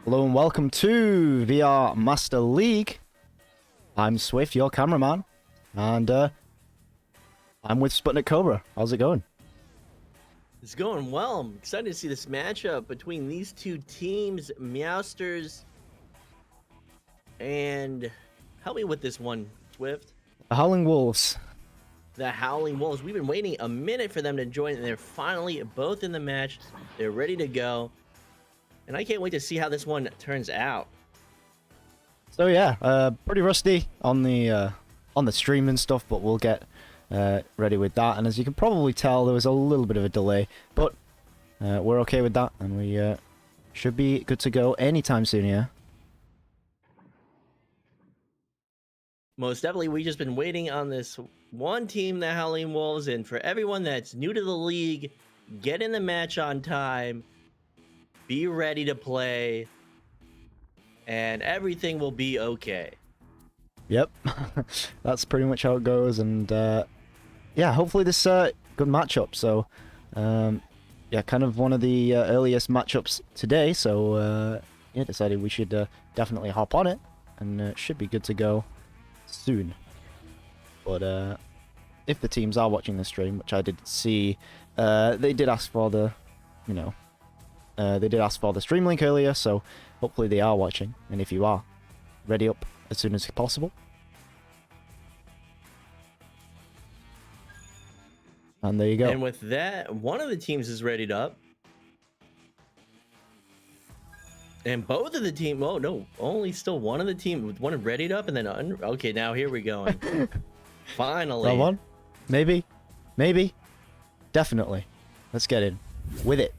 Hello and welcome to VR Master League. I'm Swift, your cameraman, and I'm with SputnikKobra. How's it going? It's going well. I'm excited to see this matchup between these two teams, Meowsters, and help me with this one, Swift. The Howling Wolves. The Howling Wolves. We've been waiting a minute for them to join, and they're finally both in the match. They're ready to go, and I can't wait to see how this one turns out. So yeah, pretty rusty on the stream and stuff, but we'll get ready with that. And as you can probably tell, there was a little bit of a delay, but we're okay with that, and we should be good to go anytime soon. Yeah. Most definitely, we've just been waiting on this one team, the Howling Wolves, and for everyone that's new to the league, get in the match on time, be ready to play, and everything will be okay. Yep, that's pretty much how it goes, and yeah, hopefully this good matchup. So yeah, kind of one of the earliest matchups today, so yeah, decided we should definitely hop on it, and it should be good to go soon. But if the teams are watching the stream, which I did see, they did ask for the, they did ask for the stream link earlier, so hopefully they are watching, and if you are, ready up as soon as possible. And there you go. And with that, one of the teams is readied up. And both of the team, oh no, only still one of the team with one readied up, and then okay, now here we're going. Finally. Well, one? Maybe. Maybe. Definitely. Let's get in. With it.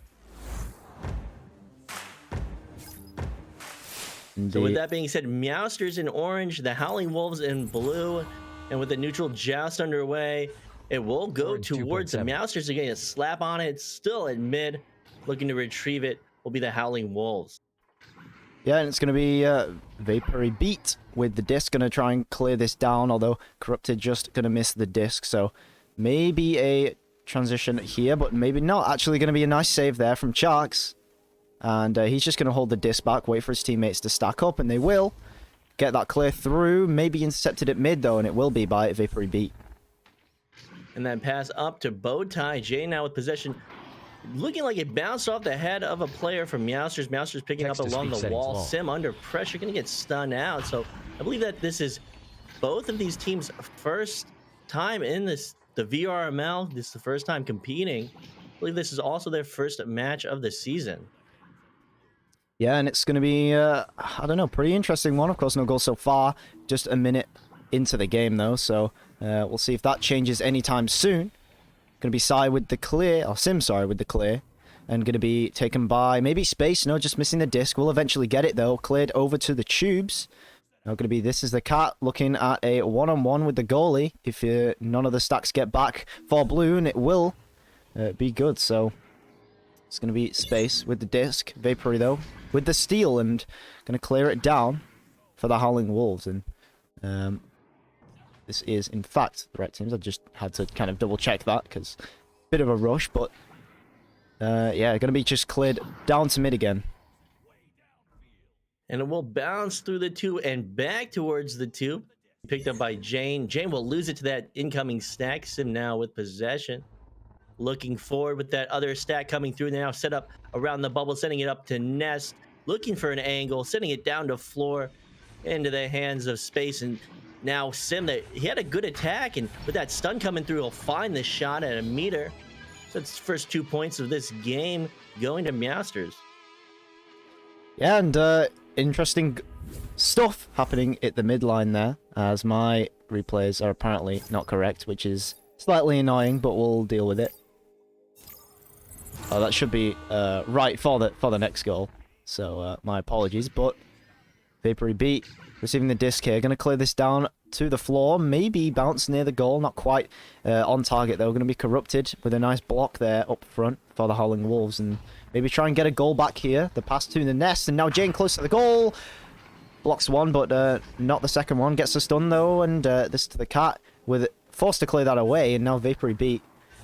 So with that being said, Meowsters in orange, the Howling Wolves in blue, and with the neutral joust underway, it will go Orange towards the 2.7. Meowsters. They're getting a slap on it. It's still at mid. Looking to retrieve it will be the Howling Wolves. Yeah, and it's going to be Vapory Beat with the disc. Going to try and clear this down, although Corrupted just going to miss the disc. So maybe a transition here, but maybe not. Actually going to be a nice save there from Sharks. And he's just going to hold the disc back, wait for his teammates to stack up, and they will get that clear through. Maybe intercepted at mid, though, and it will be by Vapory Beat. And then pass up to Bowtie. Jay now with possession. Looking like it bounced off the head of a player from Meowsters. Meowsters picking up along the wall. Sim under pressure, going to get stunned out. So I believe that this is both of these teams' first time in the VRML. This is the first time competing. I believe this is also their first match of the season. Yeah, and it's going to be, I don't know, pretty interesting one. Of course, no goals so far. Just a minute into the game, though. So we'll see if that changes anytime soon. Going to be Sai with the clear, or Sim, sorry, with the clear. And going to be taken by maybe Space. No, just missing the disc. We'll eventually get it, though. Cleared over to the tubes. Now going to be This Is the Cat looking at a one-on-one with the goalie. If none of the stacks get back for blue, and it will be good. So it's going to be Space with the disc. Vapory, though, with the steal, and going to clear it down for the Howling Wolves. And this is, in fact, the right teams. I just had to kind of double-check that, because bit of a rush, but yeah, going to be just cleared down to mid again. And it will bounce through the two and back towards the two. Picked up by Jane. Jane will lose it to that incoming stack. Sim now with possession. Looking forward with that other stack coming through now. Set up around the bubble, sending it up to Nest. Looking for an angle, sending it down to floor into the hands of Space. And now Sim, he had a good attack, and with that stun coming through, he'll find the shot at a meter. So it's first 2 points of this game going to Meowsters. Yeah, and interesting stuff happening at the midline there, as my replays are apparently not correct, which is slightly annoying, but we'll deal with it. Oh, that should be right for the next goal. So my apologies, but Vapory Beat receiving the disc here. Going to clear this down to the floor. Maybe bounce near the goal. Not quite on target, though. Going to be Corrupted with a nice block there up front for the Howling Wolves. And maybe try and get a goal back here. The pass to the Nest. And now Jane close to the goal. Blocks one, but not the second one. Gets a stun, though. And this to the Cat with forced to clear that away. And now Vapory Beat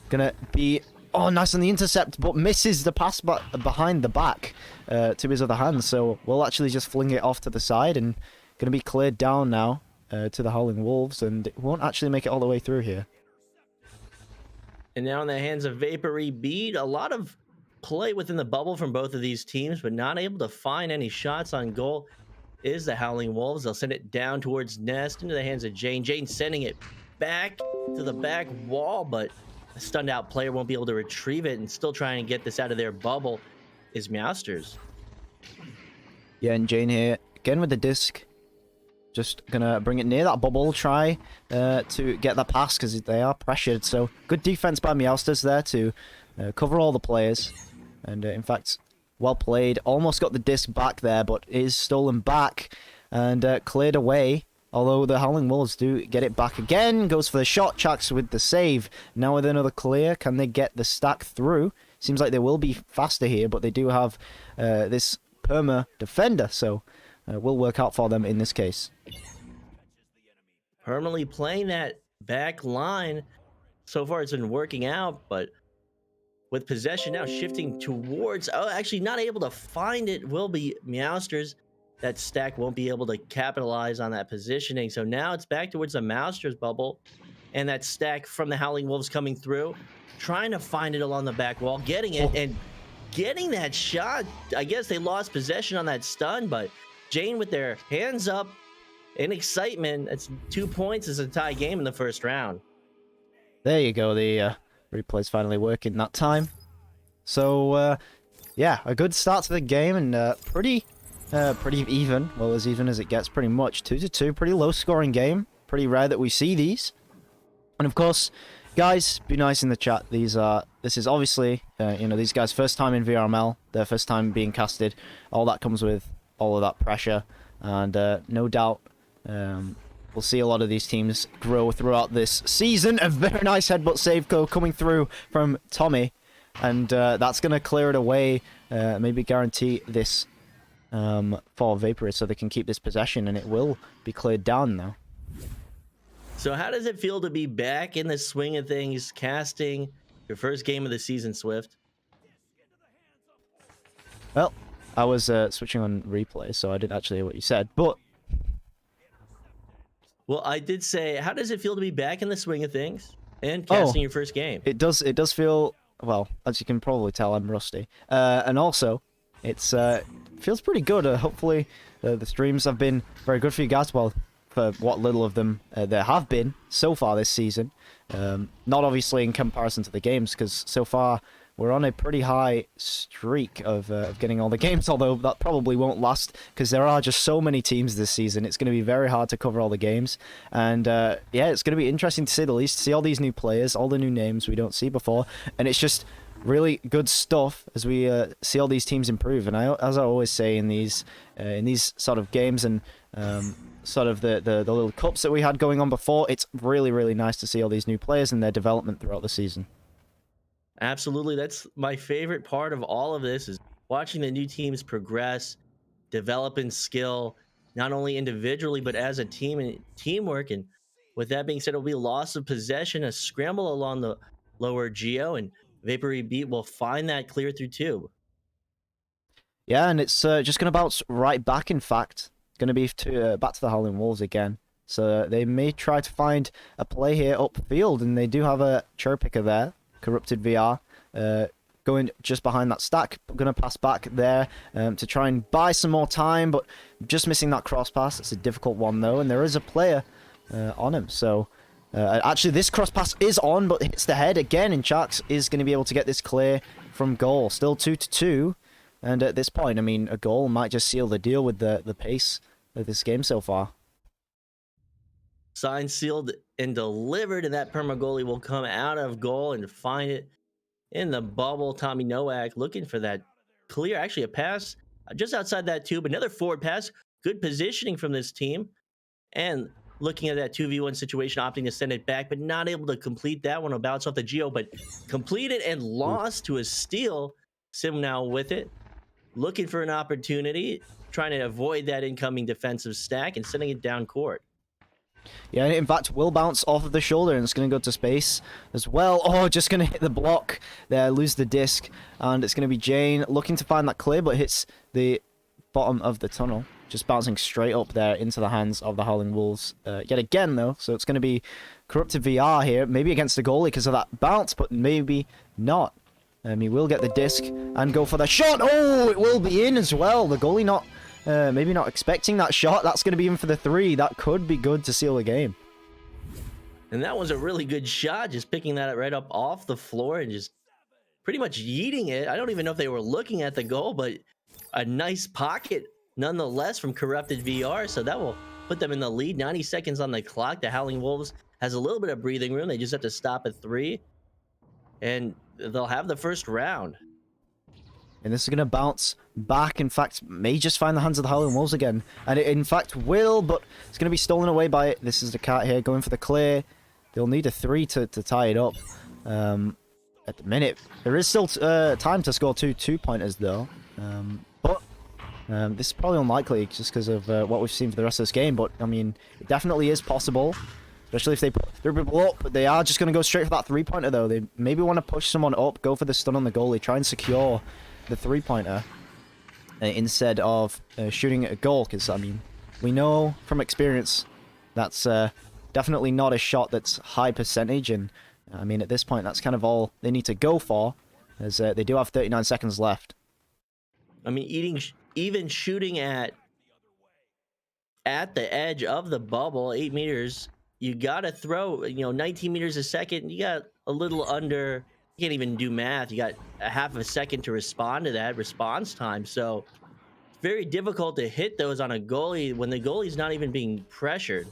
going to be Oh, nice on the intercept, but misses the pass behind the back to his other hand. So we'll actually just fling it off to the side and going to be cleared down now to the Howling Wolves, and it won't actually make it all the way through here. And now in the hands of Vapory Beat, a lot of play within the bubble from both of these teams, but not able to find any shots on goal is the Howling Wolves. They'll send it down towards Nest into the hands of Jane. Jane sending it back to the back wall, but a stunned out player won't be able to retrieve it, and still trying to get this out of their bubble is Meowsters. Yeah, and Jane here again with the disc. Just gonna bring it near that bubble, try to get that pass because they are pressured. So good defense by Meowsters there to cover all the players. And in fact, well played. Almost got the disc back there, but is stolen back and cleared away. Although the Howling Wolves do get it back again. Goes for the shot, Chucks with the save. Now with another clear, can they get the stack through? Seems like they will be faster here, but they do have this perma defender, so will work out for them in this case. Permanently playing that back line. So far it's been working out, but with possession now shifting towards, oh, actually not able to find it, will be Meowsters. That stack won't be able to capitalize on that positioning. So now it's back towards the Meowsters bubble, and that stack from the Howling Wolves coming through, trying to find it along the back wall, getting it, and getting that shot. I guess they lost possession on that stun, but Jane with their hands up in excitement. That's 2 points as a tie game in the first round. There you go. The replay's finally working that time. So, yeah, a good start to the game and pretty even. Well, as even as it gets, pretty much. 2-2, pretty low-scoring game. Pretty rare that we see these. And of course, guys, be nice in the chat. This is obviously, these guys' first time in VRML, their first time being casted. All that comes with all of that pressure, and no doubt we'll see a lot of these teams grow throughout this season. A very nice headbutt save coming through from Tommy, and that's going to clear it away, maybe guarantee this for Vapory so they can keep this possession, and it will be cleared down now. So how does it feel to be back in the swing of things, casting your first game of the season, Swift? Well, I was switching on replay, so I didn't actually hear what you said, but... Well, I did say, how does it feel to be back in the swing of things and casting your first game? It does feel, well, as you can probably tell, I'm rusty. And also, it's feels pretty good. Hopefully, the streams have been very good for you guys, well, for what little of them there have been so far this season. Not obviously in comparison to the games, because so far we're on a pretty high streak of getting all the games, although that probably won't last because there are just so many teams this season. It's going to be very hard to cover all the games. And yeah, it's going to be interesting to say the least, to see all these new players, all the new names we don't see before. And it's just really good stuff as we see all these teams improve. And as I always say in these sort of games and sort of the little cups that we had going on before, it's really, really nice to see all these new players and their development throughout the season. Absolutely. That's my favorite part of all of this, is watching the new teams progress, develop in skill, not only individually, but as a team and teamwork. And with that being said, it'll be a loss of possession, a scramble along the lower geo, and Vapory Beat will find that clear through tube. Yeah, and it's just going to bounce right back, in fact. Going to be back to the Howling Wolves again. So they may try to find a play here upfield, and they do have a cherry picker there. Corrupted VR going just behind that stack. Going to pass back there to try and buy some more time, but just missing that cross pass. It's a difficult one though, and there is a player on him. So actually this cross pass is on, but hits the head again, and Sharks is going to be able to get this clear from goal. Still 2-2, and at this point, I mean, a goal might just seal the deal with the pace of this game so far. Signed, sealed, and delivered, and that perma goalie will come out of goal and find it in the bubble. Tommy Nowak looking for that clear, actually a pass just outside that tube, another forward pass. Good positioning from this team, and looking at that 2v1 situation, opting to send it back, but not able to complete that one. Will bounce off the geo, but completed and lost to a steal. Sim now with it, looking for an opportunity, trying to avoid that incoming defensive stack and sending it down court. Yeah, in fact, will bounce off of the shoulder and it's going to go to space as well. Oh, just going to hit the block there, lose the disc. And it's going to be Jane looking to find that clear, but hits the bottom of the tunnel. Just bouncing straight up there into the hands of the Howling Wolves yet again, though. So it's going to be Corrupted VR here, maybe against the goalie because of that bounce, but maybe not. He will get the disc and go for the shot. Oh, it will be in as well. The goalie not... maybe not expecting that shot. That's going to be in for the 3. That could be good to seal the game. And that was a really good shot, just picking that right up off the floor and just pretty much yeeting it. I don't even know if they were looking at the goal, but a nice pocket nonetheless from Corrupted VR. So that will put them in the lead. 90 seconds on the clock. The Howling Wolves has a little bit of breathing room. They just have to stop at 3. And they'll have the first round. And this is going to bounce back. In fact, may just find the hands of the Howling Wolves again. And it, in fact, will, but it's going to be stolen away by it. This is the cat here going for the clear. They'll need a 3 to tie it up. At the minute, there is still time to score 2 2-pointers, though. But this is probably unlikely just because of what we've seen for the rest of this game. But, I mean, it definitely is possible. Especially if they put 3 people up. But they are just going to go straight for that 3-pointer, though. They maybe want to push someone up, go for the stun on the goalie, try and secure the 3-pointer instead of shooting at a goal, because I mean we know from experience that's definitely not a shot that's high percentage, and I mean at this point that's kind of all they need to go for, as they do have 39 seconds left. I mean, even shooting at the edge of the bubble, 8 meters, you gotta throw 19 meters a second. You got a little under. You can't even do math. You got a half a second to respond to that response time. So it's very difficult to hit those on a goalie when the goalie's not even being pressured.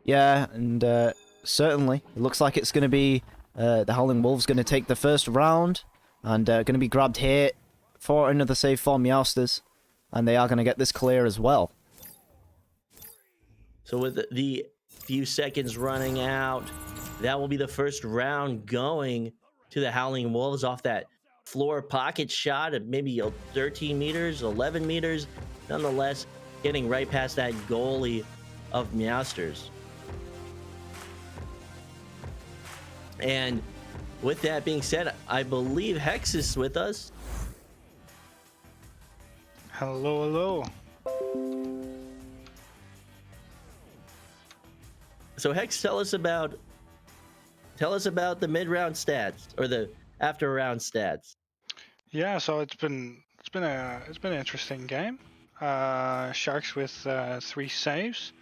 Yeah, and certainly it looks like it's going to be the Howling Wolves going to take the first round, and going to be grabbed here for another save for Meowsters, and they are going to get this clear as well. So with the few seconds running out, that will be the first round going to the Howling Wolves off that floor pocket shot at maybe 13 meters, 11 meters. Nonetheless, getting right past that goalie of Meowsters. And with that being said, I believe Hex is with us. Hello, hello. So Hex, tell us about the mid-round stats or the after-round stats. Yeah, so it's been an interesting game. Sharks with 3 saves.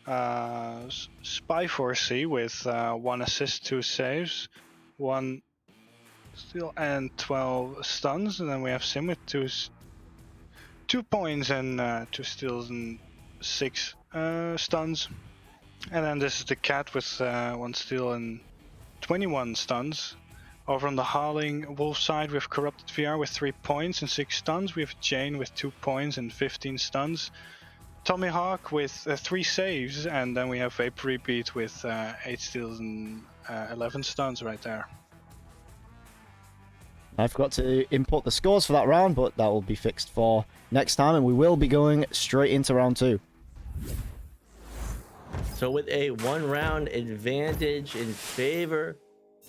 Spy4C with 1 assist, 2 saves, 1 steal and 12 stuns, and then we have Sim with 2 points and 2 steals and 6 stuns. And then this is the Cat with 1 steal and 21 stuns. Over on the Howling Wolf side, we have Corrupted VR with 3 points and 6 stuns. We have Jane with 2 points and 15 stuns. Tommy Hawk with 3 saves, and then we have Vape Repeat with 8 steals and 11 stuns right there. I forgot to import the scores for that round, but that will be fixed for next time, and we will be going straight into round 2. So with a 1-round advantage in favor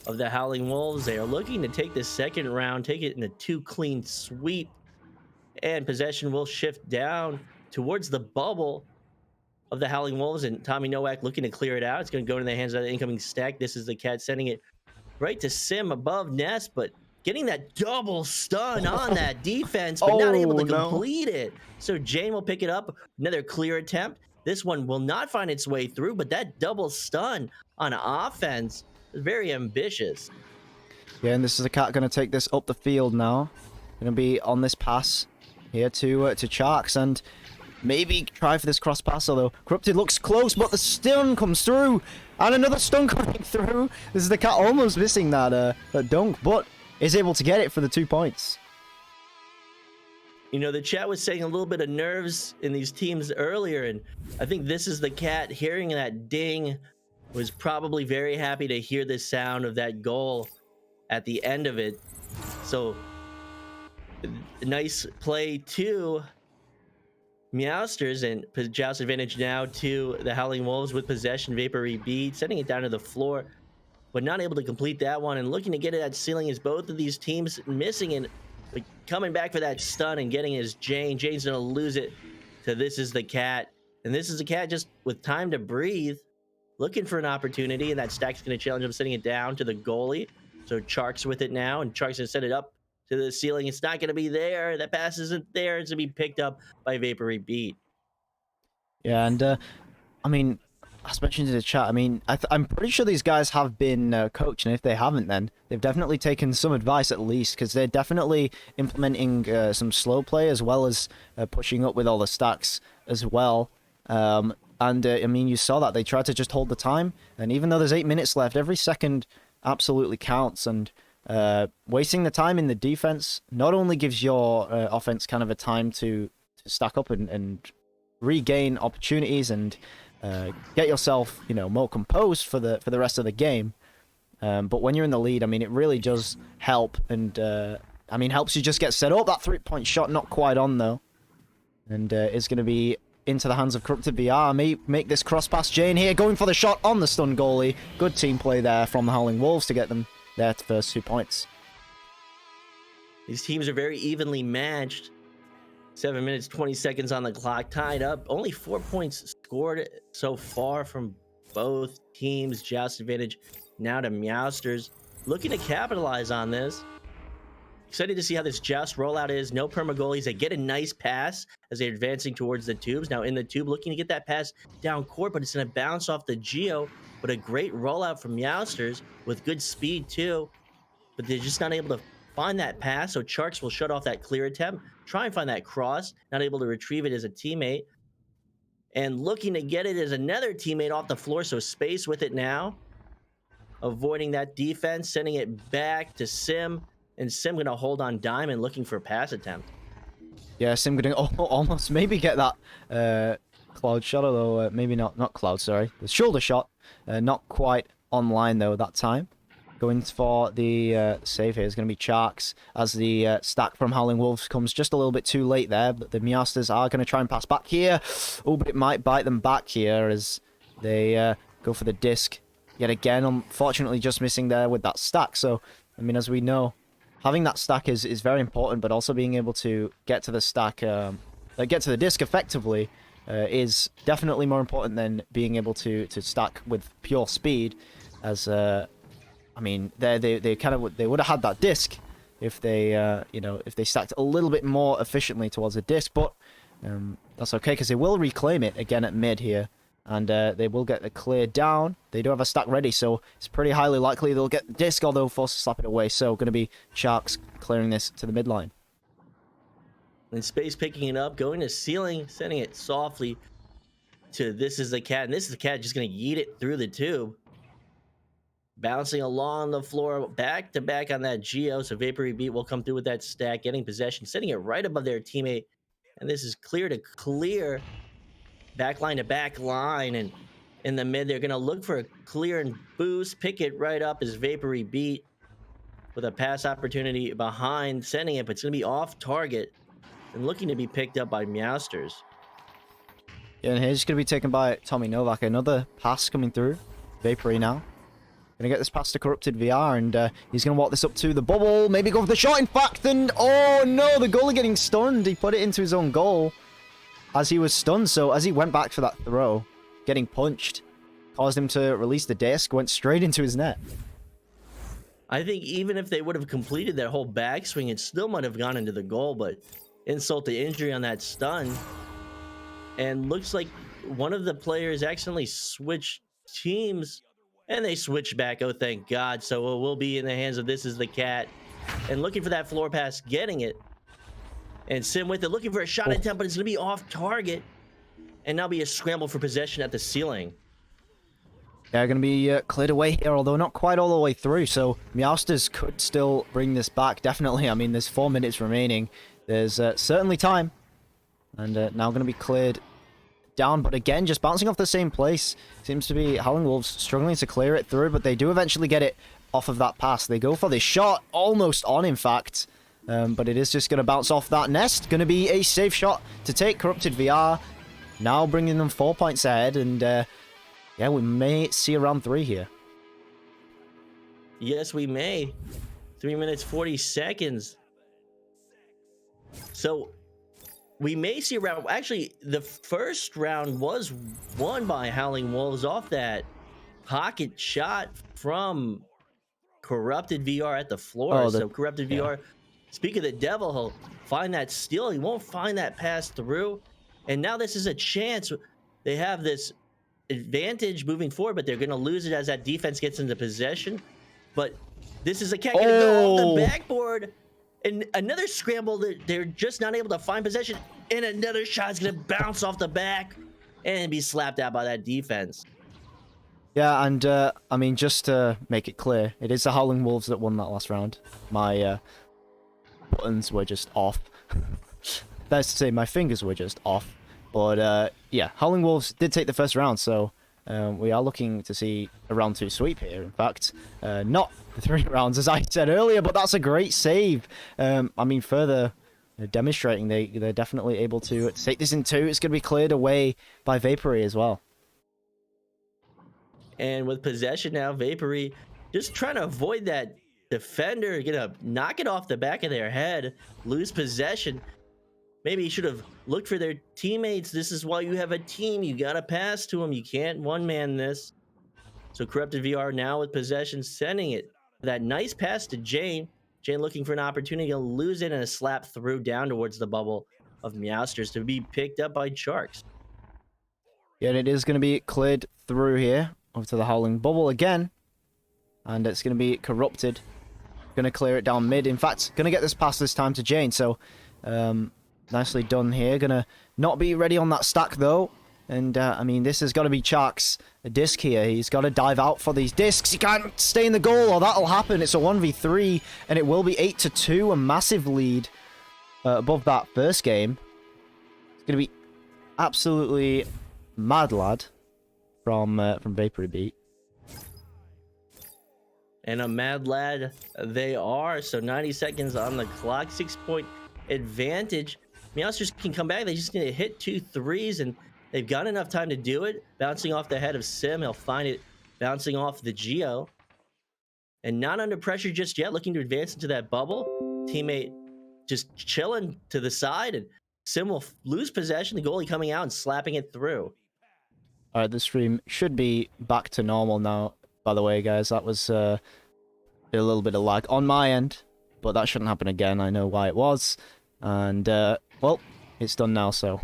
of the Howling Wolves, they are looking to take the second round, take it in a 2 clean sweep, and possession will shift down towards the bubble of the Howling Wolves, and Tommy Nowak looking to clear it out. It's going to go into the hands of the incoming stack. This is the Cat sending it right to Sim above Nest, but getting that double stun on that defense, but not able to complete it. So Jane will pick it up. Another clear attempt. This one will not find its way through, but that double stun on offense is very ambitious. Yeah, and this is the Cat going to take this up the field now. Going to be on this pass here to Sharks, and maybe try for this cross pass, although Corrupted looks close, but the stun comes through, and another stun coming through. This is the Cat almost missing that dunk, but is able to get it for the 2 points. You know, the chat was saying a little bit of nerves in these teams earlier, and I think this is the Cat hearing that ding, was probably very happy to hear the sound of that goal at the end of it. So nice play too Meowsters, and joust advantage now to the Howling Wolves with possession. Vapory beat, sending it down to the floor, but not able to complete that one. And looking to get it at ceiling is both of these teams missing it, but coming back for that stun and getting his Jane. Jane's gonna lose it to This Is the Cat. And This Is the Cat just with time to breathe, looking for an opportunity, and that stack's gonna challenge him, sending it down to the goalie. So Chark's with it now, and Chark's gonna set it up to the ceiling. It's not gonna be there. That pass isn't there. It's gonna be picked up by Vapory Beat. Yeah, and I mean, as mentioned in the chat, I mean, I'm pretty sure these guys have been coached, and if they haven't, then they've definitely taken some advice at least, because they're definitely implementing some slow play as well as pushing up with all the stacks as well. And I mean, you saw that they tried to just hold the time, and even though there's 8 minutes left, every second absolutely counts, and wasting the time in the defense not only gives your offense kind of a time to stack up and regain opportunities and get yourself, you know, more composed for the rest of the game. But when you're in the lead, I mean, it really does help, and I mean, helps you just get set up. That 3-point shot not quite on though, and it's going to be into the hands of Corrupted VR. Make this cross pass. Jane here going for the shot on the stun goalie. Good team play there from the Howling Wolves to get them their first 2 points. These teams are very evenly matched. 7 minutes, 20 seconds on the clock, tied up. Only 4 points scored so far from both teams. Joust advantage now to Meowsters. Looking to capitalize on this. Excited to see how this Joust rollout is. No perma goalies. They get a nice pass as they're advancing towards the tubes. Now in the tube, looking to get that pass down court, but it's going to bounce off the Geo. But a great rollout from Meowsters with good speed too. But they're just not able to find that pass, so Charks will shut off that clear attempt, try and find that cross, not able to retrieve it as a teammate, and looking to get it as another teammate off the floor, so space with it now, avoiding that defense, sending it back to Sim, and Sim gonna hold on Diamond, looking for a pass attempt. Yeah, Sim gonna almost maybe get that Cloud shot, although maybe not Cloud, sorry. The shoulder shot, not quite online though that time. Going for the save here is going to be Charks as the stack from Howling Wolves comes just a little bit too late there, but the Meowsters are going to try and pass back here. Oh, but it might bite them back here as they go for the disc yet again. Unfortunately, just missing there with that stack. So, I mean, as we know, having that stack is very important, but also being able to get to the stack, get to the disc effectively is definitely more important than being able to stack with pure speed as... I mean, they would have had that disc if they if they stacked a little bit more efficiently towards the disc, but that's okay because they will reclaim it again at mid here, and they will get the clear down. They do have a stack ready, so it's pretty highly likely they'll get the disc, although forced to slap it away. So going to be Sharks clearing this to the midline. And Space picking it up, going to ceiling, sending it softly to This Is the Cat, and This Is the Cat just going to yeet it through the tube. Bouncing along the floor, back to back on that Geo, so Vapory Beat will come through with that stack, getting possession, setting it right above their teammate, and this is clear to clear, backline to backline, and in the mid, they're going to look for a clear and boost, pick it right up as Vapory Beat with a pass opportunity behind, sending it, but it's going to be off target, and looking to be picked up by Meowsters. Yeah, and here's going to be taken by Tommy Novak, another pass coming through, Vapory now. Gonna get this pass to Corrupted VR, and he's gonna walk this up to the bubble, maybe go for the shot, in fact, and oh no, the goalie getting stunned. He put it into his own goal as he was stunned, so as he went back for that throw, getting punched, caused him to release the disc, went straight into his net. I think even if they would have completed that whole backswing, it still might have gone into the goal, but insult to injury on that stun, and looks like one of the players accidentally switched teams. And they switch back, oh thank God. So it will be in the hands of This Is the Cat. And looking for that floor pass, getting it. And Sim with it, looking for a shot attempt, but it's going to be off target. And now be a scramble for possession at the ceiling. They're going to be cleared away here, although not quite all the way through. So Meowsters could still bring this back, definitely. I mean, there's 4 minutes remaining. There's certainly time. And now going to be cleared down, but again, just bouncing off the same place. Seems to be Howling Wolves struggling to clear it through, but they do eventually get it off of that pass. They go for this shot, almost on, in fact, but it is just going to bounce off that nest. Going to be a safe shot to take Corrupted VR. Now bringing them 4 points ahead, and yeah, we may see a round 3 here. Yes, we may. 3 minutes 40 seconds. So we may see a round. Actually, the first round was won by Howling Wolves off that pocket shot from Corrupted VR at the floor. So Corrupted VR, speak of the devil, he'll find that steal. He won't find that pass through. And now this is a chance. They have this advantage moving forward, but they're going to lose it as that defense gets into possession. But this is a cat going to go off the backboard. And another scramble that they're just not able to find possession. And another shot is going to bounce off the back and be slapped out by that defense. Yeah, and I mean, just to make it clear, it is the Howling Wolves that won that last round. My buttons were just off. That's to say, my fingers were just off. But yeah, Howling Wolves did take the first round, so we are looking to see a round 2 sweep here. In fact, not the 3 rounds as I said earlier, but that's a great save. I mean, further demonstrating they're definitely able to take this in 2. It's going to be cleared away by Vapory as well. And with possession now, Vapory just trying to avoid that defender, gonna knock it off the back of their head, lose possession. Maybe you should have looked for their teammates. This is why you have a team. You gotta pass to them. You can't one-man this. So Corrupted VR now with possession, sending it. That nice pass to Jane. Jane looking for an opportunity to lose it, and a slap through down towards the bubble of Meowsters to be picked up by Sharks. Yeah, and it is going to be cleared through here. Over to the Howling Bubble again. And it's going to be Corrupted. Going to clear it down mid. In fact, going to get this pass this time to Jane. So, nicely done here. Going to not be ready on that stack, though. And, I mean, this has got to be Chark's disc here. He's got to dive out for these discs. He can't stay in the goal, or that'll happen. It's a 1v3, and it will be 8-2. A massive lead above that first game. It's going to be absolutely mad, lad. From Vapory Beat. And a mad lad they are. So 90 seconds on the clock, 6-point advantage. Meowsters can come back. They just need to hit 2 threes, and they've got enough time to do it. Bouncing off the head of Sim, he'll find it bouncing off the Geo. And not under pressure just yet, looking to advance into that bubble. Teammate just chilling to the side, and Sim will lose possession. The goalie coming out and slapping it through. Alright, the stream should be back to normal now, by the way, guys. That was a little bit of lag on my end, but that shouldn't happen again. I know why it was. And, well, it's done now, so...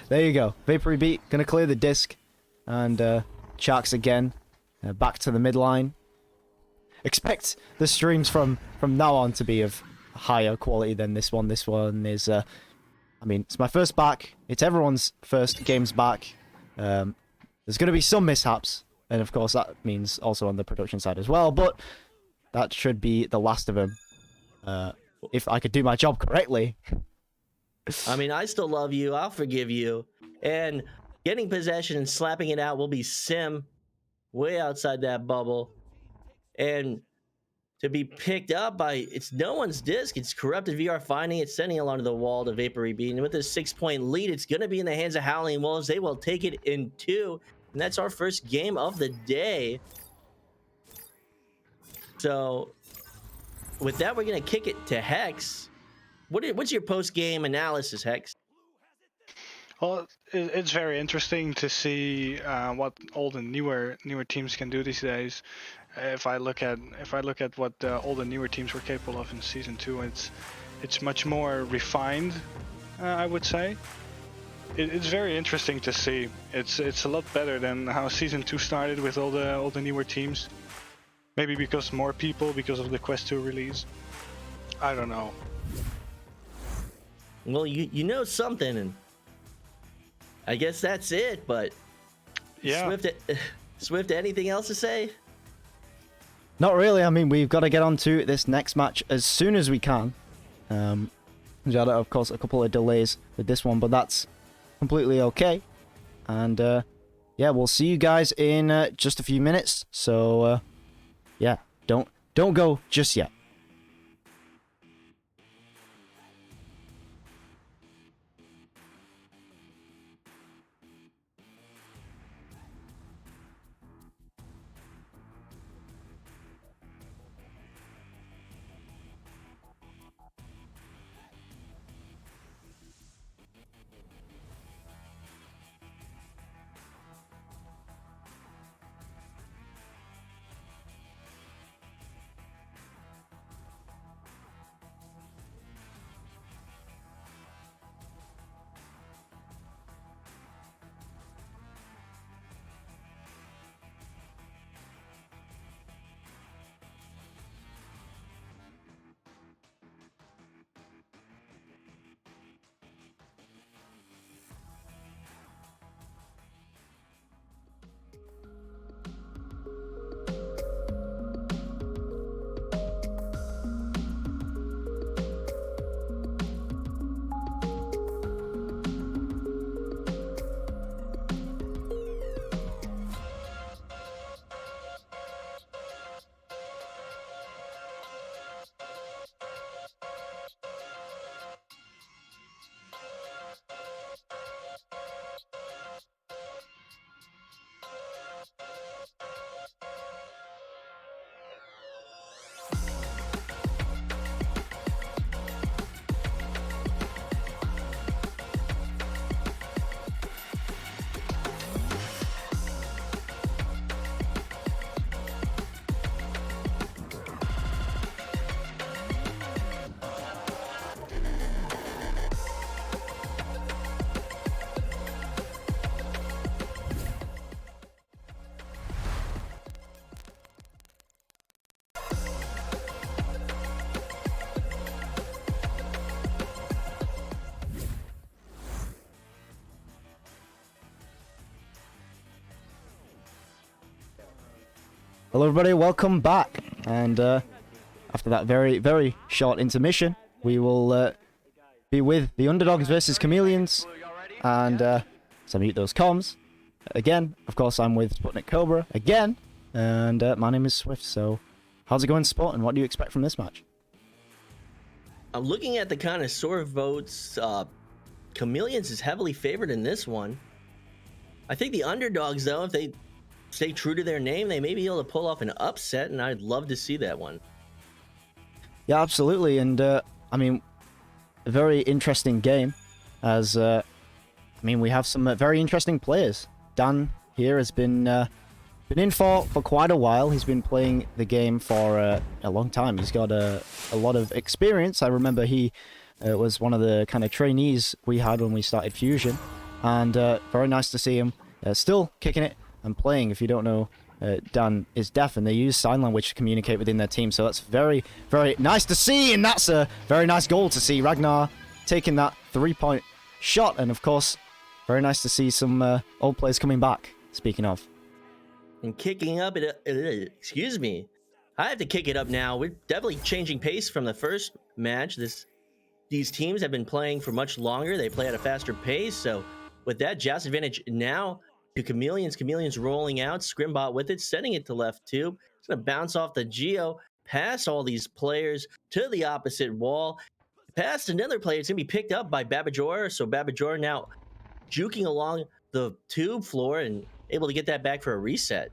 there you go. Vapory Beat, gonna clear the disc. And, Sharks again, back to the midline. Expect the streams from now on to be of higher quality than this one. This one is, I mean, it's my first back. It's everyone's first games back. There's going to be some mishaps, and of course that means also on the production side as well, but that should be the last of them, if I could do my job correctly. I mean, I still love you. I'll forgive you. And getting possession and slapping it out will be Sim way outside that bubble. And to be picked up by, it's no one's disc. It's Corrupted VR finding it, sending it along the wall to Vapory Beat. And with a 6-point lead, it's going to be in the hands of Howling Wolves. They will take it in 2. And that's our first game of the day. So with that, we're going to kick it to Hex. What's your post-game analysis, Hex? Well, it's very interesting to see what all the newer teams can do these days. If I look at what all the newer teams were capable of in Season 2, it's much more refined, I would say. It's very interesting to see. It's a lot better than how Season 2 started with all the newer teams. Maybe because more people, because of the Quest 2 release. I don't know. Well, you know something, and I guess that's it. But yeah, Swift, anything else to say? Not really. I mean, we've got to get on to this next match as soon as we can. We had, of course, a couple of delays with this one, but that's completely okay. And yeah, we'll see you guys in just a few minutes. So yeah, don't go just yet. Hello everybody, welcome back. And after that very, very short intermission, we will be with the Underdogs versus Chameleons. And so mute those comms. Again, of course, I'm with SputnikKobra again. And my name is Swift, so how's it going, Spot, and what do you expect from this match? I'm looking at the connoisseur votes. Chameleons is heavily favored in this one. I think the Underdogs, though, if they stay true to their name, they may be able to pull off an upset, and I'd love to see that one. Yeah, absolutely. And I mean, a very interesting game, as I mean, we have some very interesting players. Dan here has been in for quite a while. He's been playing the game for a long time. He's got a lot of experience. I remember he was one of the kind of trainees we had when we started Fusion, and very nice to see him still kicking it and playing. If you don't know, Dan is deaf, and they use sign language to communicate within their team, so that's very, very nice to see, and that's a very nice goal to see. Ragnar taking that 3-point shot, and of course, very nice to see some old players coming back, speaking of. And kicking up it, excuse me, I have to kick it up now. We're definitely changing pace from the first match. These teams have been playing for much longer. They play at a faster pace, so with that, joust advantage now to Chameleons. Chameleons rolling out, Scrimbot with it, sending it to left tube. It's going to bounce off the Geo, past all these players to the opposite wall, past another player. It's going to be picked up by Babajor, so Babajor now juking along the tube floor and able to get that back for a reset.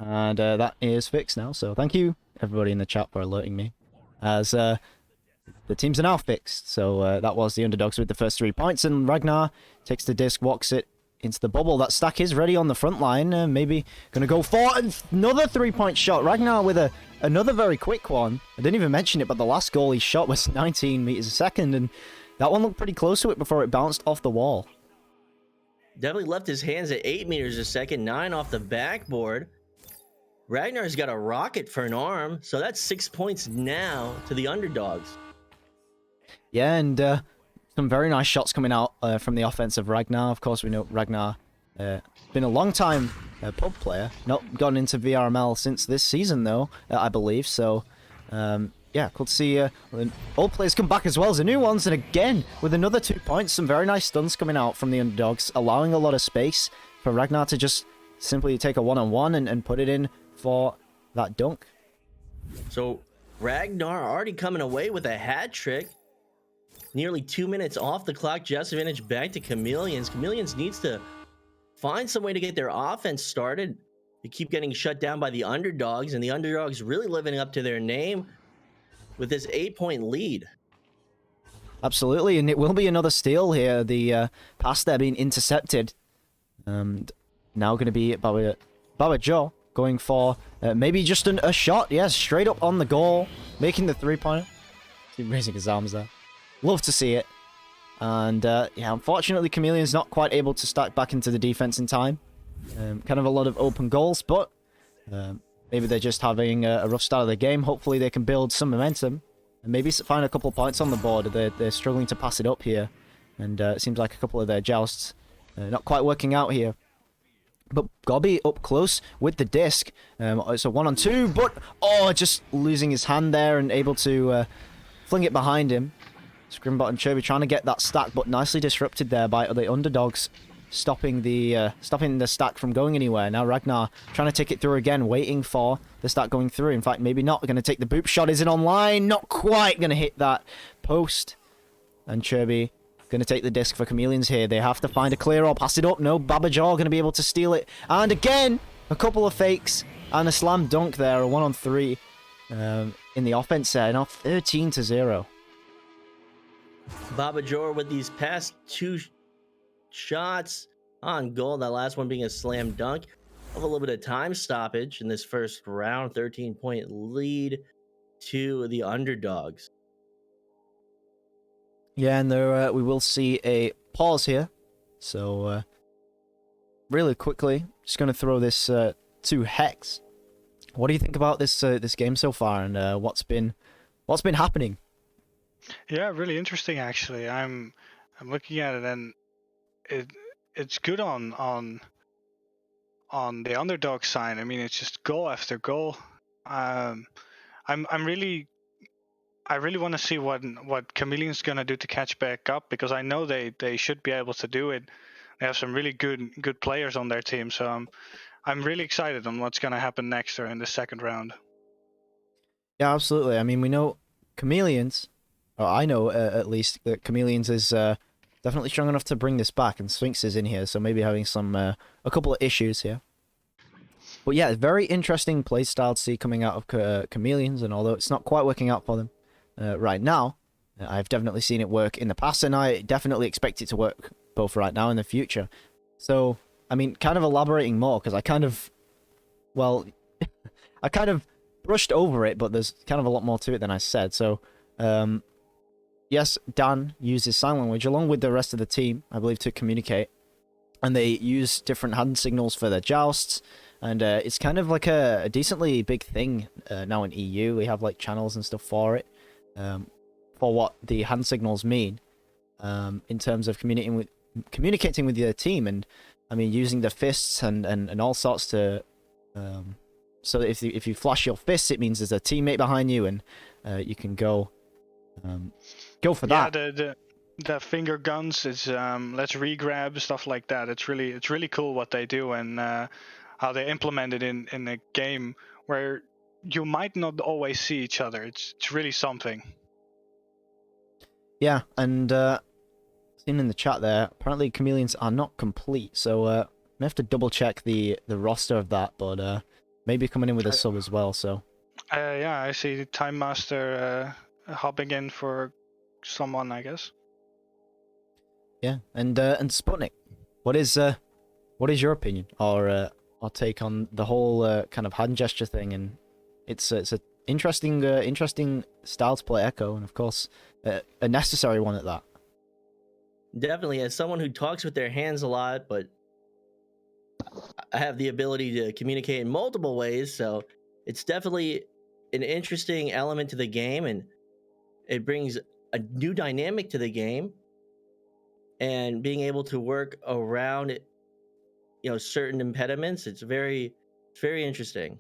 And that is fixed now, so thank you everybody in the chat for alerting me, as the teams are now fixed. So that was the Underdogs with the first 3 points, and Ragnar takes the disc, walks it into the bubble. That stack is ready on the front line, maybe going to go for another 3-point shot. Ragnar with another very quick one. I didn't even mention it, but the last goal he shot was 19 meters a second, and that one looked pretty close to it before it bounced off the wall. Definitely left his hands at 8 meters a second, 9 off the backboard. Ragnar's got a rocket for an arm, so that's 6 points now to the Underdogs. Yeah, and some very nice shots coming out from the offense of Ragnar. Of course, we know Ragnar been a long time pub player, not gotten into VRML since this season though, I believe. So yeah, cool to see old players come back as well as the new ones, and again with another 2 points, some very nice stuns coming out from the Underdogs, allowing a lot of space for Ragnar to just simply take a one-on-one and put it in for that dunk. So Ragnar already coming away with a hat trick. Nearly 2 minutes off the clock. Joust advantage back to Chameleons. Chameleons needs to find some way to get their offense started. They keep getting shut down by the Underdogs, and the Underdogs really living up to their name with this 8-point lead. Absolutely, and it will be another steal here. The pass there being intercepted. And now going to be Babajor going for maybe just a shot. Yeah, straight up on the goal, making the 3-pointer. He's raising his arms there. Love to see it. And yeah, unfortunately, Chameleon's not quite able to stack back into the defense in time. Kind of a lot of open goals, but maybe they're just having a rough start of the game. Hopefully they can build some momentum and maybe find a couple of points on the board. They're struggling to pass it up here, and it seems like a couple of their jousts not quite working out here. But Gobby up close with the disc. It's a 1-on-2, but just losing his hand there and able to fling it behind him. Scrimbot and Chirby trying to get that stack, but nicely disrupted there by the Underdogs, stopping the stack from going anywhere. Now Ragnar trying to take it through again, waiting for the stack going through. In fact, maybe not. Going to take the boop shot. Is it online? Not quite going to hit that post. And Chirby going to take the disc for Chameleons here. They have to find a clear or pass it up. No, Babajor going to be able to steal it. And again, a couple of fakes and a slam dunk there, a 1-on-3 in the offense there. Now 13-0. Babajor with these past 2 shots on goal, that last one being a slam dunk. Of a little bit of time stoppage in this first round. 13-point lead to the Underdogs. Yeah, and there we will see a pause here. So really quickly, just going to throw this to Hex. What do you think about this this game so far, and what's been happening? Yeah, really interesting actually. I'm looking at it, and it's good on on the underdog side, I mean, it's just goal after goal. I'm really I really want to see what Chameleon's gonna do to catch back up, because I know they should be able to do it. They have some really good players on their team, so I'm really excited on what's gonna happen next or in the second round. Yeah, absolutely. I mean, we know Chameleons, or I know at least that Chameleons is definitely strong enough to bring this back, and Sphinx is in here, so maybe having some a couple of issues here. But yeah, very interesting playstyle to see coming out of Chameleons, and although it's not quite working out for them right now, I've definitely seen it work in the past, and I definitely expect it to work both right now and in the future. So, I mean, kind of elaborating more, because I kind of, well, I kind of brushed over it, but there's kind of a lot more to it than I said. So, yes, Dan uses sign language along with the rest of the team, I believe, to communicate. And they use different hand signals for their jousts. And it's kind of like a decently big thing now in EU. We have like channels and stuff for it, for what the hand signals mean in terms of communicating with your team. And I mean, using the fists and all sorts to... so that if you flash your fists, it means there's a teammate behind you, and you can go for that. Yeah, the finger guns is let's regrab, stuff like that. It's really cool what they do, and how they implement it in a game where you might not always see each other. It's really something. Yeah, and seen in the chat there, apparently Chameleons are not complete, so I have to double check the roster of that, but maybe coming in with a sub as well. So yeah, I see Time Master hopping in for someone, I guess. yeah, and Sputnik, what is your opinion or take on the whole kind of hand gesture thing? And it's a interesting style to play Echo, and of course a necessary one at that. Definitely, as someone who talks with their hands a lot, but I have the ability to communicate in multiple ways, so it's definitely an interesting element to the game, and it brings a new dynamic to the game. And being able to work around it, certain impediments, it's very interesting.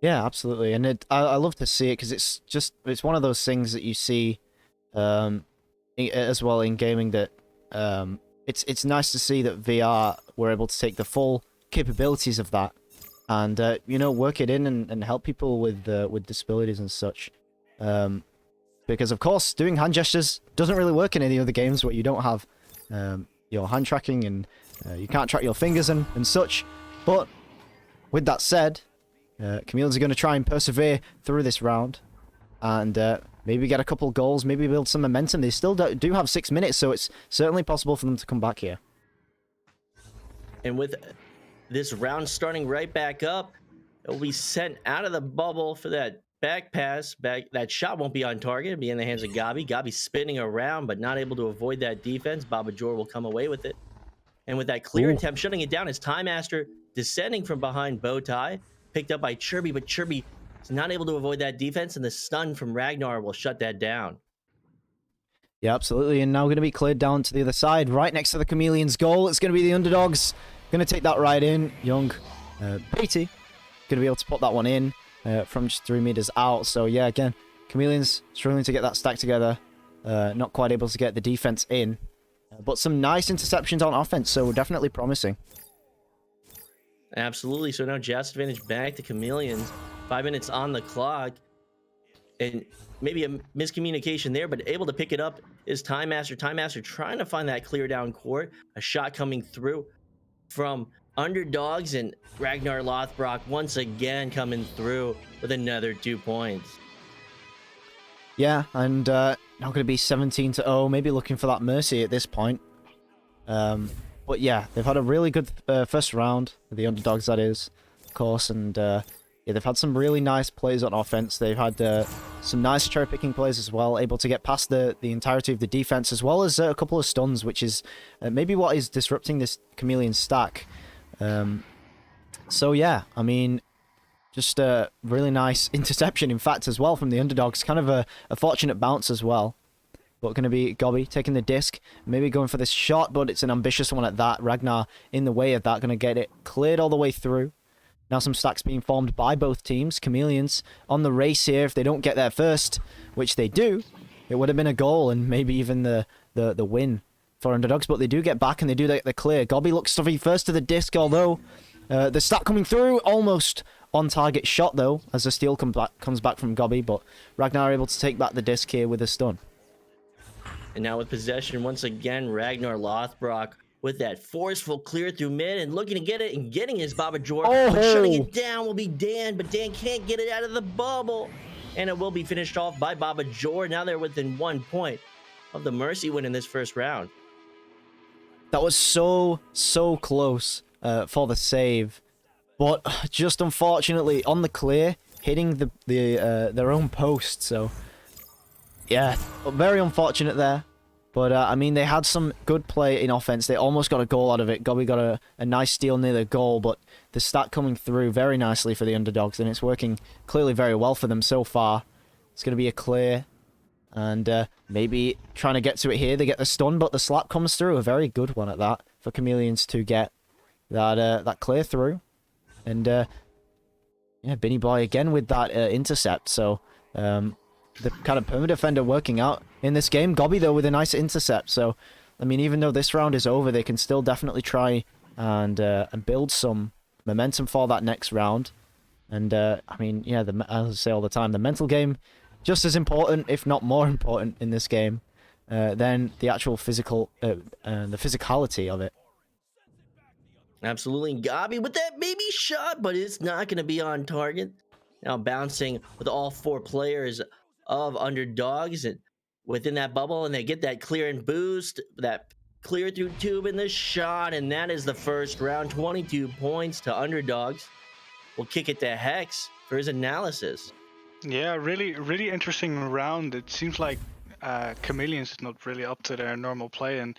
Yeah, absolutely, and I love to see it, because it's one of those things that you see as well in gaming, that it's nice to see that VR were able to take the full capabilities of that and work it in and help people with disabilities and such. Because of course doing hand gestures doesn't really work in any other games where you don't have your hand tracking, and you can't track your fingers and such. But with that said, Chameleons are going to try and persevere through this round, and maybe get a couple goals, maybe build some momentum. They still do have 6 minutes, so it's certainly possible for them to come back here. And with this round starting right back up, it'll be sent out of the bubble for that back pass. That shot won't be on target. It'll be in the hands of Gabi. Gabi spinning around, but not able to avoid that defense. Babajor will come away with it. And with that clear attempt, shutting it down, is Time Master descending from behind Bowtie. Picked up by Chirby, but Chirby is not able to avoid that defense, and the stun from Ragnar will shut that down. Yeah, absolutely. And now going to be cleared down to the other side, right next to the Chameleons' goal. It's going to be the underdogs. Going to take that right in. Young Beatty going to be able to put that one in from just 3 meters out. So yeah, again, Chameleons struggling to get that stack together. Not quite able to get the defense in. But some nice interceptions on offense, so definitely promising. Absolutely. So now Jazz advantage back to Chameleons. 5 minutes on the clock. And maybe a miscommunication there, but able to pick it up is Time Master. Time Master trying to find that clear down court. A shot coming through from underdogs, and Ragnar Lothbrok once again coming through with another 2 points. Yeah, and now going to be 17-0, maybe looking for that mercy at this point. But yeah, they've had a really good first round, the underdogs that is, of course, and yeah, they've had some really nice plays on offense. They've had some nice cherry-picking plays as well, able to get past the entirety of the defense, as well as a couple of stuns, which is maybe what is disrupting this Chameleon stack. So yeah, I mean, just a really nice interception, in fact, as well, from the underdogs. Kind of a fortunate bounce as well. But going to be Gobby taking the disc, maybe going for this shot, but it's an ambitious one at that. Ragnar in the way of that, going to get it cleared all the way through. Now some stacks being formed by both teams. Chameleons on the race here. If they don't get there first, which they do, it would have been a goal and maybe even the win for Underdogs. But they do get back and they do get the clear. Gobby looks to be first to the disc, although the stack coming through. Almost on target shot though, as the steal comes back from Gobby. But Ragnar able to take back the disc here with a stun. And now with possession, once again, Ragnar Lothbrok with that forceful clear through mid and looking to get it and getting his Baba Jor. Oh! But shutting it down will be Dan, but Dan can't get it out of the bubble. And it will be finished off by Baba Jor. Now they're within 1 point of the Mercy win in this first round. That was so close for the save. But just unfortunately, on the clear, hitting their own post, so... Yeah, very unfortunate there. But, I mean, they had some good play in offense. They almost got a goal out of it. Gobby got a nice steal near the goal, but the stat coming through very nicely for the Underdogs, and it's working clearly very well for them so far. It's going to be a clear, and maybe trying to get to it here. They get the stun, but the slap comes through. A very good one at that for Chameleons to get that clear through. And, yeah, Binny Boy again with that intercept, so... the kind of perma defender working out in this game. Gobby, though, with a nice intercept. So, I mean, even though this round is over, they can still definitely try and build some momentum for that next round. And, I mean, yeah, as I say all the time, the mental game, just as important, if not more important in this game, than the actual physical, the physicality of it. Absolutely. Gobby with that baby shot, but it's not going to be on target. Now bouncing with all 4 players of Underdogs and within that bubble, and they get that clear and boost, that clear through tube in the shot, and that is the first round. 22 points to Underdogs. We'll kick it to Hex for his analysis. Yeah, really interesting round. It seems like Chameleons is not really up to their normal play, and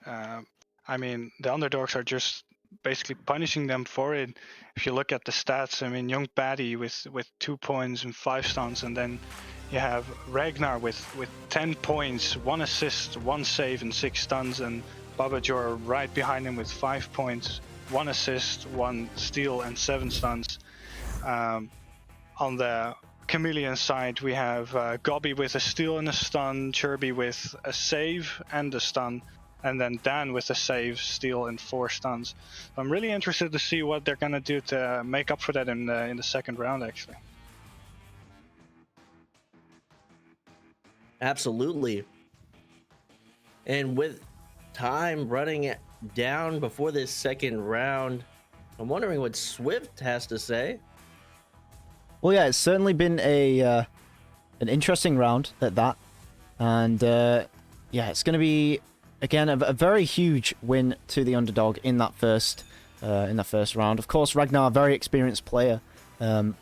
I mean, the Underdogs are just basically punishing them for it. If you look at the stats, I mean, Young Batty with 2 points and 5 stuns, and then you have Ragnar with 10 points, 1 assist, 1 save, and 6 stuns, and Baba Jor right behind him with 5 points, 1 assist, 1 steal, and 7 stuns. On the Chameleon side, we have Gobby with a steal and a stun, Chirby with a save and a stun, and then Dan with a save, steal, and 4 stuns. I'm really interested to see what they're gonna do to make up for that in the second round, actually. Absolutely. And with time running down before this second round, I'm wondering what Swift has to say. Well, yeah, it's certainly been an interesting round at that. And, yeah, it's going to be... Again, a very huge win to the Underdog in that first round. Of course, Ragnar, very experienced player. Going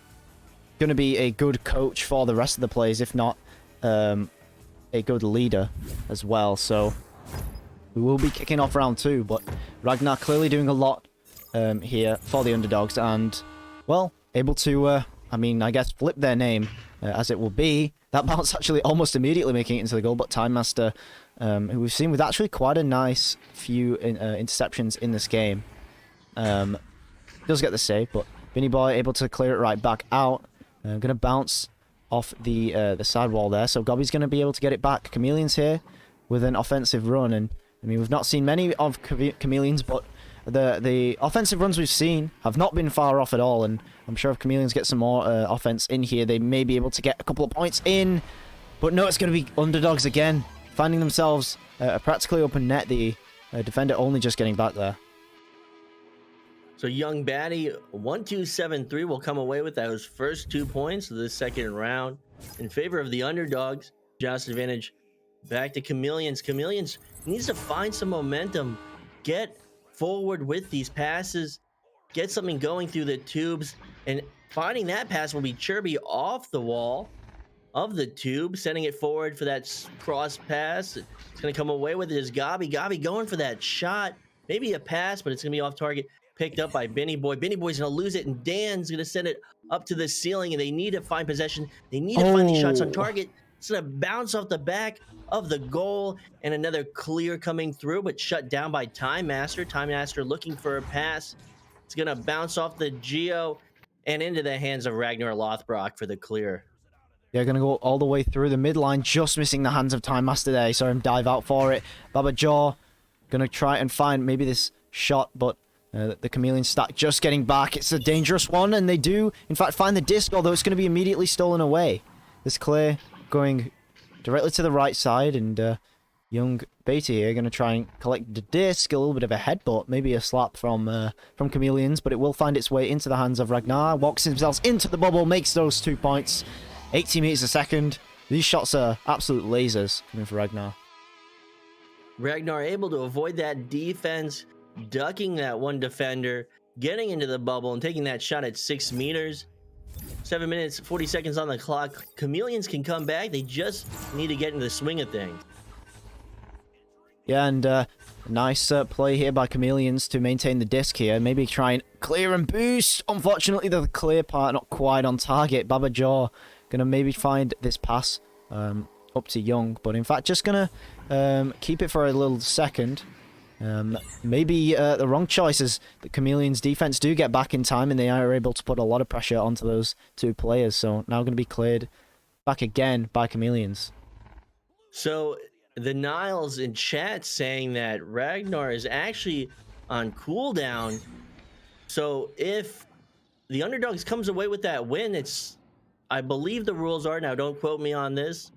to be a good coach for the rest of the players, if not a good leader as well. So we will be kicking off round 2, but Ragnar clearly doing a lot here for the Underdogs, and, well, able to, I mean, I guess flip their name as it will be. That bounce actually almost immediately making it into the goal, but Time Master, who we've seen with actually quite a nice few interceptions in this game, does get the save, but Binny Boy able to clear it right back out. Going to bounce off the sidewall there, so Gobby's going to be able to get it back. Chameleons here with an offensive run, and I mean, we've not seen many of Chameleons, but the offensive runs we've seen have not been far off at all, and I'm sure if Chameleons get some more offense in here, they may be able to get a couple of points in. But no, it's going to be Underdogs again, finding themselves a practically open net. The defender only just getting back there. So Young Batty 1-2-7-3 will come away with those first 2 points of the second round in favor of the Underdogs. Joust advantage back to Chameleons. Chameleons needs to find some momentum, get forward with these passes, get something going through the tubes, and finding that pass will be Chirby off the wall of the tube, sending it forward for that cross pass. It's going to come away with it as Gobby. Gobby going for that shot, maybe a pass, but it's going to be off target. Picked up by Binny Boy. Binny Boy's going to lose it, and Dan's going to send it up to the ceiling, and they need to find possession. They need to find these shots on target. It's gonna bounce off the back of the goal, and another clear coming through, but shut down by Time Master. Time Master looking for a pass. It's gonna bounce off the Geo and into the hands of Ragnar Lothbrok for the clear. They're going to go all the way through the midline, just missing the hands of Time Master there. Saw him dive out for it. Baba Jaw going to try and find maybe this shot, but the Chameleon stack just getting back. It's a dangerous one, and they do, in fact, find the disc, although it's going to be immediately stolen away. This clear going directly to the right side, and young Beatty here going to try and collect the disc. A little bit of a headbutt, maybe a slap from Chameleons, but it will find its way into the hands of Ragnar. Walks himself into the bubble, makes those 2 points. 80 meters a second. These shots are absolute lasers coming for Ragnar. Ragnar able to avoid that defense, ducking that one defender, getting into the bubble and taking that shot at 6 meters. 7 minutes, 40 seconds on the clock. Chameleons can come back. They just need to get into the swing of things. Yeah, and nice play here by Chameleons to maintain the disc here. Maybe try and clear and boost. Unfortunately, the clear part not quite on target. Baba Jaw gonna maybe find this pass up to Young, but in fact just gonna keep it for a little second. Maybe the wrong choices. The Chameleons defense do get back in time, and they are able to put a lot of pressure onto those 2 players. So now gonna be cleared back again by Chameleons. So the Niles in chat saying that Ragnar is actually on cooldown. So if the Underdogs comes away with that win, it's, I believe the rules are, now don't quote me on this.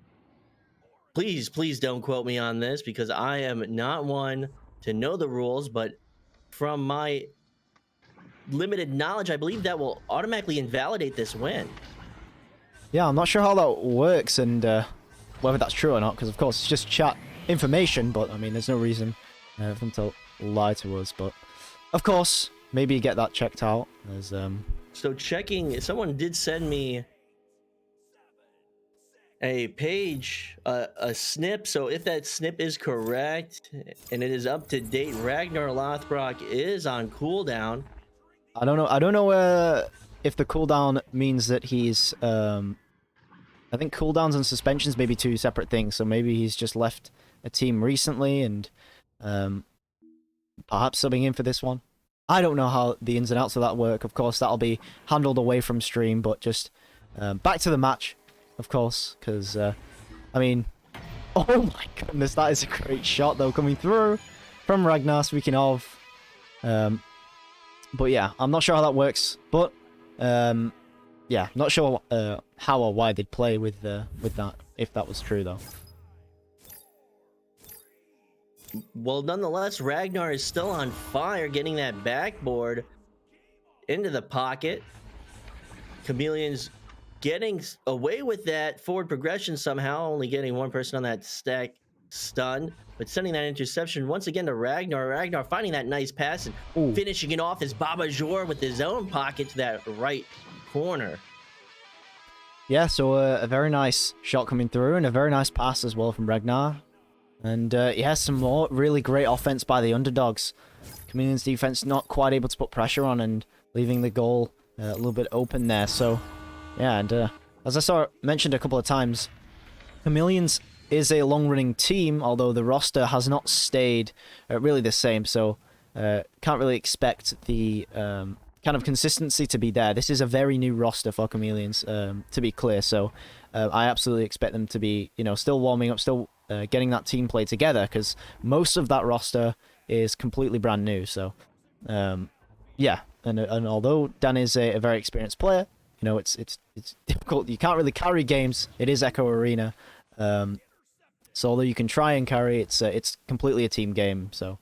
Please don't quote me on this, because I am not one to know the rules, but from my limited knowledge, I believe that will automatically invalidate this win. Yeah, I'm not sure how that works, and whether that's true or not, because of course it's just chat information, but I mean there's no reason for them to lie to us. But of course, maybe get that checked out. As So checking, someone did send me a page, a snip. So if that snip is correct and it is up to date, Ragnar Lothbrok is on cooldown. I don't know if the cooldown means that he's I think cooldowns and suspensions may be 2 separate things, so maybe he's just left a team recently and perhaps subbing in for this one. I don't know how the ins and outs of that work. Of course, that'll be handled away from stream, but just back to the match, of course, because, I mean, oh my goodness, that is a great shot, though, coming through from Ragnar, speaking of. But yeah, I'm not sure how that works, but, yeah, not sure how or why they'd play with that, if that was true, though. Well, nonetheless, Ragnar is still on fire, getting that backboard into the pocket. Chameleons getting away with that forward progression somehow, only getting one person on that stack stunned, but sending that interception once again to Ragnar. Ragnar finding that nice pass and finishing it off as Baba Jor with his own pocket to that right corner. Yeah, so a very nice shot coming through and a very nice pass as well from Ragnar. And yeah, some more really great offense by the Underdogs. Chameleon's defense not quite able to put pressure on and leaving the goal a little bit open there. So yeah, and as I mentioned a couple of times, Chameleons is a long-running team, although the roster has not stayed really the same. So can't really expect the kind of consistency to be there. This is a very new roster for Chameleons, to be clear. So I absolutely expect them to be, still warming up, still getting that team play together, because most of that roster is completely brand new. So yeah, and although Dan is a very experienced player, it's difficult. You can't really carry games. It is Echo Arena, so although you can try and carry, it's completely a team game. So.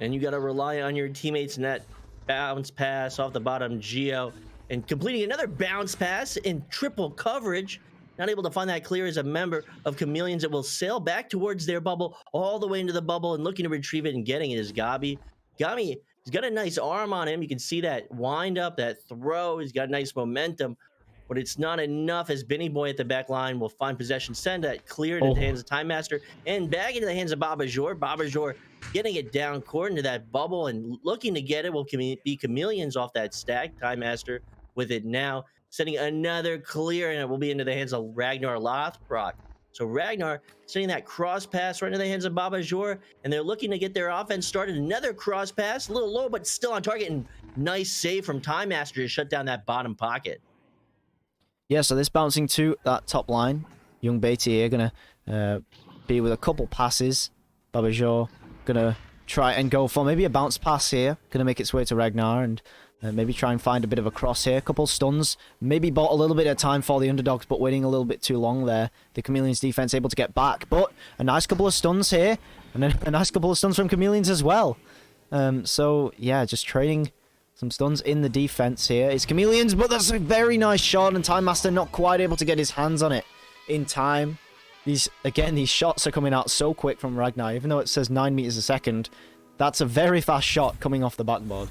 And you got to rely on your teammates' net bounce pass off the bottom Geo and completing another bounce pass in triple coverage. Not able to find that clear as a member of Chameleons. It will sail back towards their bubble, all the way into the bubble, and looking to retrieve it and getting it is Gabi. Gabi, he's got a nice arm on him. You can see that wind up, that throw. He's got nice momentum, but it's not enough as Benny Boy at the back line will find possession, send that clear into the hands of Time Master, and back into the hands of Baba Jor. Baba Jor getting it down court into that bubble and looking to get it will be Chameleons off that stack. Time Master with it now. sending another clear, and it will be into the hands of Ragnar Lothbrok. So Ragnar sending that cross pass right into the hands of Babajor, and they're looking to get their offense started. Another cross pass, a little low, but still on target, and nice save from Time Master to shut down that bottom pocket. Yeah, so this bouncing to that top line. Young Beatty here gonna be with a couple passes. Babajor gonna try and go for maybe a bounce pass here. Gonna make its way to Ragnar and maybe try and find a bit of a cross here. Couple stuns. Maybe bought a little bit of time for the underdogs, but waiting a little bit too long there. The Chameleons defense able to get back, but a nice couple of stuns here. And then a nice couple of stuns from Chameleons as well. So, yeah, just trading some stuns in the defense here. It's Chameleons, but that's a very nice shot, and Time Master not quite able to get his hands on it in time. These shots are coming out so quick from Ragnar, even though it says 9 meters a second. That's a very fast shot coming off the backboard.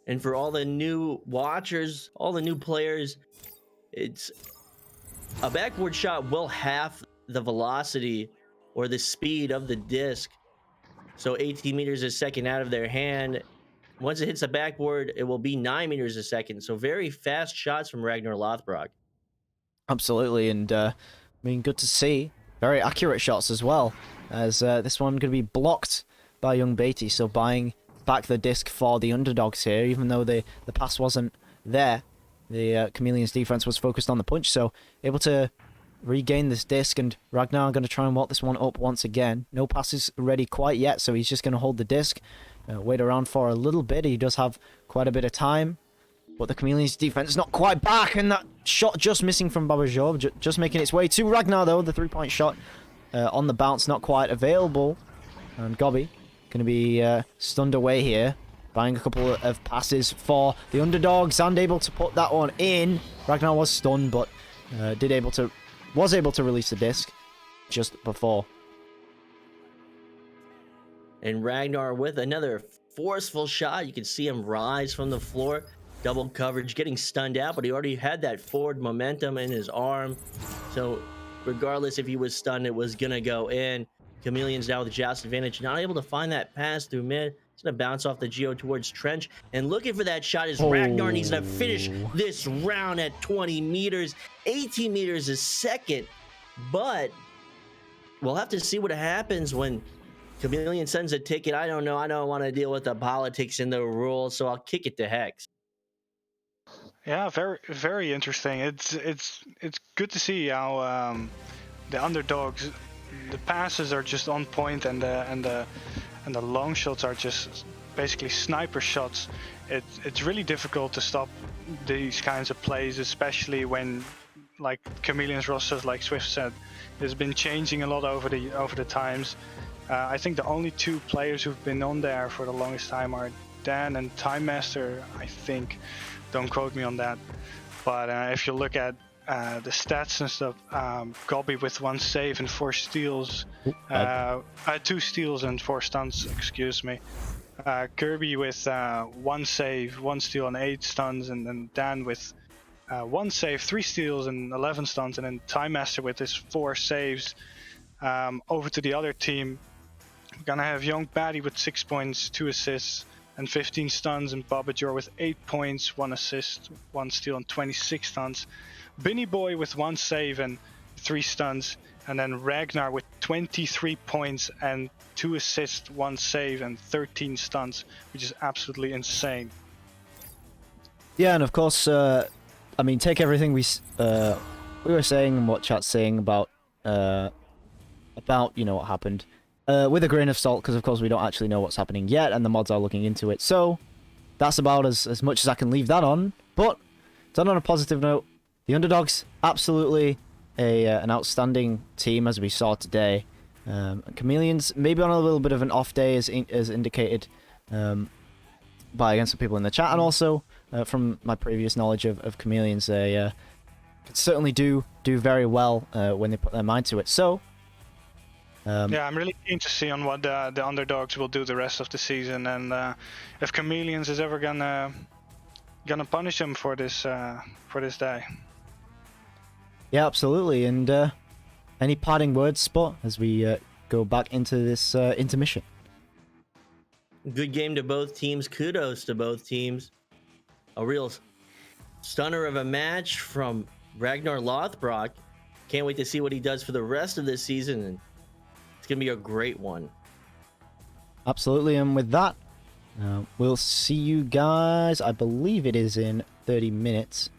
And for all the new watchers, all the new players, it's a backboard shot will halve the velocity or the speed of the disc. So 18 meters a second out of their hand. Once it hits the backboard, it will be 9 meters a second. So very fast shots from Ragnar Lothbrok. Absolutely, and I mean, good to see. Very accurate shots as well, as this one going to be blocked by Young Beatty, so buying back the disc for the underdogs here, even though the pass wasn't there. The Chameleons defense was focused on the punch, so able to regain this disc, and Ragnar going to try and walk this one up once again. No passes ready quite yet, so he's just going to hold the disc, wait around for a little bit. He does have quite a bit of time, but the Chameleons defense is not quite back, and that shot just missing from Babajor, just making its way to Ragnar though. The 3-point shot on the bounce not quite available, and Gobby going to be stunned away here, buying a couple of passes for the underdogs and able to put that one in. Ragnar was stunned, but was able to release the disc just before. And Ragnar with another forceful shot. You can see him rise from the floor. Double coverage, getting stunned out, but he already had that forward momentum in his arm. So regardless if he was stunned, it was going to go in. Chameleons now with the joust advantage, not able to find that pass through mid. It's going to bounce off the Geo towards Trench. And looking for that shot is Ragnar needs to finish this round at 20 meters, 18 meters a second. But we'll have to see what happens when Chameleon sends a ticket. I don't know. I don't want to deal with the politics and the rules, so I'll kick it to Hex. Yeah, very interesting. It's good to see how the underdogs, the passes are just on point, and the long shots are just basically sniper shots. It's really difficult to stop these kinds of plays, especially when, like Chameleon's rosters, like Swift said, has been changing a lot over the times. I think the only two players who've been on there for the longest time are Dan and Time Master, I think. Don't quote me on that. But if you look at the stats and stuff, Gobby with 1 save and 4 steals, 2 steals and 4 stuns, excuse me. Kirby with 1 save, 1 steal and 8 stuns, and then Dan with 1 save, 3 steals and 11 stuns, and then Time Master with his 4 saves. Over to the other team, we're gonna have Young Batty with 6 points, 2 assists, and 15 stuns, and Babajor with 8 points, 1 assist, 1 steal, and 26 stuns. Binny Boy with 1 save and 3 stuns, and then Ragnar with 23 points and 2 assists, 1 save, and 13 stuns, which is absolutely insane. Yeah, and of course, I mean, take everything we were saying and what chat's saying about you know what happened with a grain of salt, because of course we don't actually know what's happening yet, and the mods are looking into it. So that's about as much as I can leave that on. But done on a positive note. The underdogs, absolutely an outstanding team, as we saw today. Chameleons, maybe on a little bit of an off day, as indicated by against some people in the chat, and also from my previous knowledge of Chameleons, they could certainly do very well when they put their mind to it. So, yeah, I'm really keen to see on what the underdogs will do the rest of the season, and if Chameleons is ever gonna punish them for this day. Yeah, absolutely. And any parting words, Spot, as we go back into this intermission? Good game to both teams. Kudos to both teams. A real Stunner of a match from Ragnar Lothbrok. Can't wait to see what he does for the rest of this season. And it's going to be a great one. Absolutely, and with that, we'll see you guys. I believe it is in 30 minutes.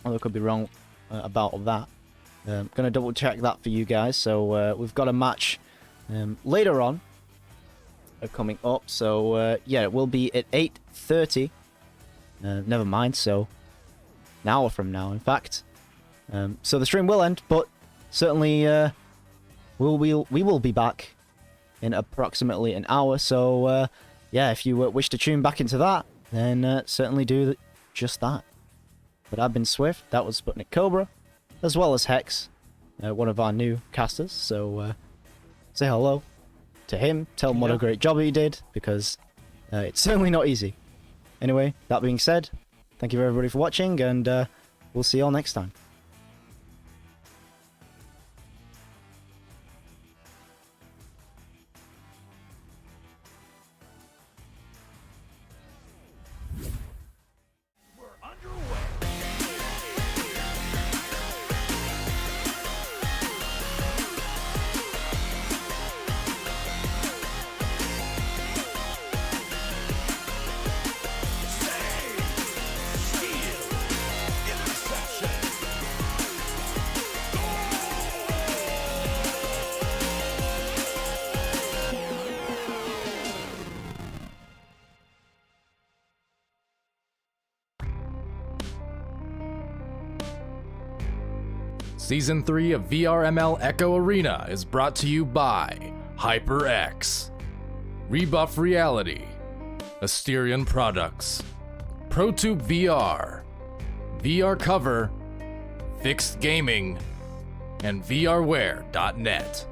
Although I could be wrong about that. I'm going to double check that for you guys. So we've got a match later on coming up. So yeah, it will be at 8:30. Never mind, so an hour from now, in fact. So the stream will end, but certainly we will be back in approximately an hour. So yeah, if you wish to tune back into that, then certainly do just that. But I've been Swift, that was SputnikKobra, as well as Hex, one of our new casters. So say hello to him, tell him what a great job he did, because it's certainly not easy. Anyway, that being said, thank you everybody for watching, and we'll see you all next time. Season 3 of VRML Echo Arena is brought to you by HyperX, Rebuff Reality, Asterion Products, ProTube VR, VR Cover, Fixed Gaming, and VRware.net.